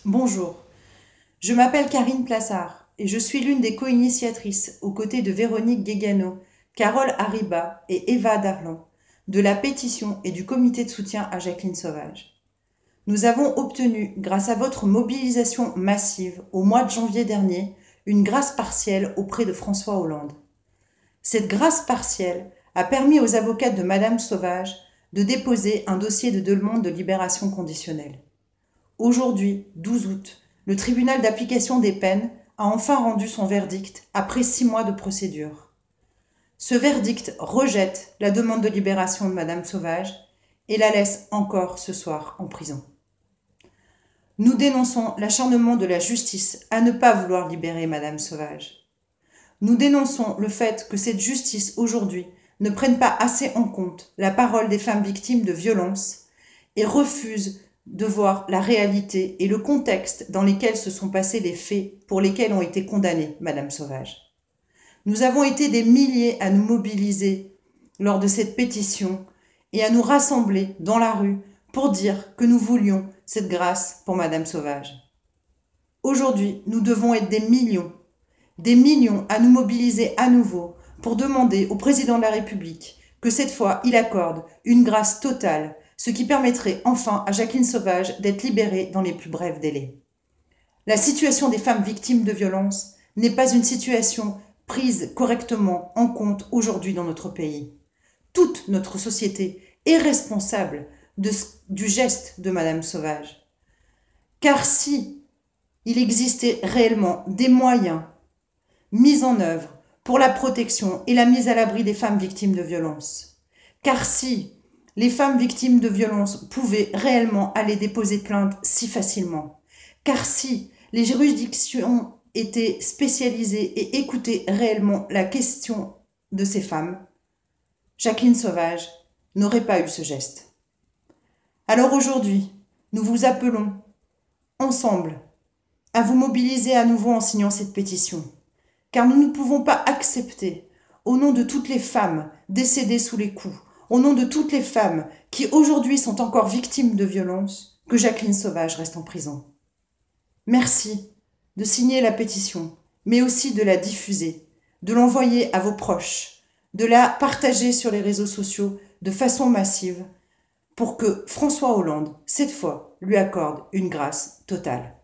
Bonjour, je m'appelle Karine Plassard et je suis l'une des co-initiatrices aux côtés de Véronique Guégano, Carole Hariba et Eva Darlan de la pétition et du comité de soutien à Jacqueline Sauvage. Nous avons obtenu, grâce à votre mobilisation massive au mois de janvier dernier, une grâce partielle auprès de François Hollande. Cette grâce partielle a permis aux avocats de Madame Sauvage de déposer un dossier de demande de libération conditionnelle. Aujourd'hui, 12 août, le tribunal d'application des peines a enfin rendu son verdict après 6 mois de procédure. Ce verdict rejette la demande de libération de Madame Sauvage et la laisse encore ce soir en prison. Nous dénonçons l'acharnement de la justice à ne pas vouloir libérer Madame Sauvage. Nous dénonçons le fait que cette justice aujourd'hui ne prenne pas assez en compte la parole des femmes victimes de violences et refuse de voir la réalité et le contexte dans lesquels se sont passés les faits pour lesquels ont été condamnées Madame Sauvage. Nous avons été des milliers à nous mobiliser lors de cette pétition et à nous rassembler dans la rue pour dire que nous voulions cette grâce pour Madame Sauvage. Aujourd'hui, nous devons être des millions à nous mobiliser à nouveau pour demander au président de la République que cette fois il accorde une grâce totale, ce qui permettrait enfin à Jacqueline Sauvage d'être libérée dans les plus brefs délais. La situation des femmes victimes de violences n'est pas une situation prise correctement en compte aujourd'hui dans notre pays. Toute notre société est responsable du geste de Madame Sauvage. Car si il existait réellement des moyens mis en œuvre pour la protection et la mise à l'abri des femmes victimes de violences, car si les femmes victimes de violences pouvaient réellement aller déposer plainte si facilement, car si les juridictions étaient spécialisées et écoutaient réellement la question de ces femmes, Jacqueline Sauvage n'aurait pas eu ce geste. Alors aujourd'hui, nous vous appelons, ensemble, à vous mobiliser à nouveau en signant cette pétition, car nous ne pouvons pas accepter, au nom de toutes les femmes décédées sous les coups, au nom de toutes les femmes qui aujourd'hui sont encore victimes de violences, que Jacqueline Sauvage reste en prison. Merci de signer la pétition, mais aussi de la diffuser, de l'envoyer à vos proches, de la partager sur les réseaux sociaux de façon massive pour que François Hollande, cette fois, lui accorde une grâce totale.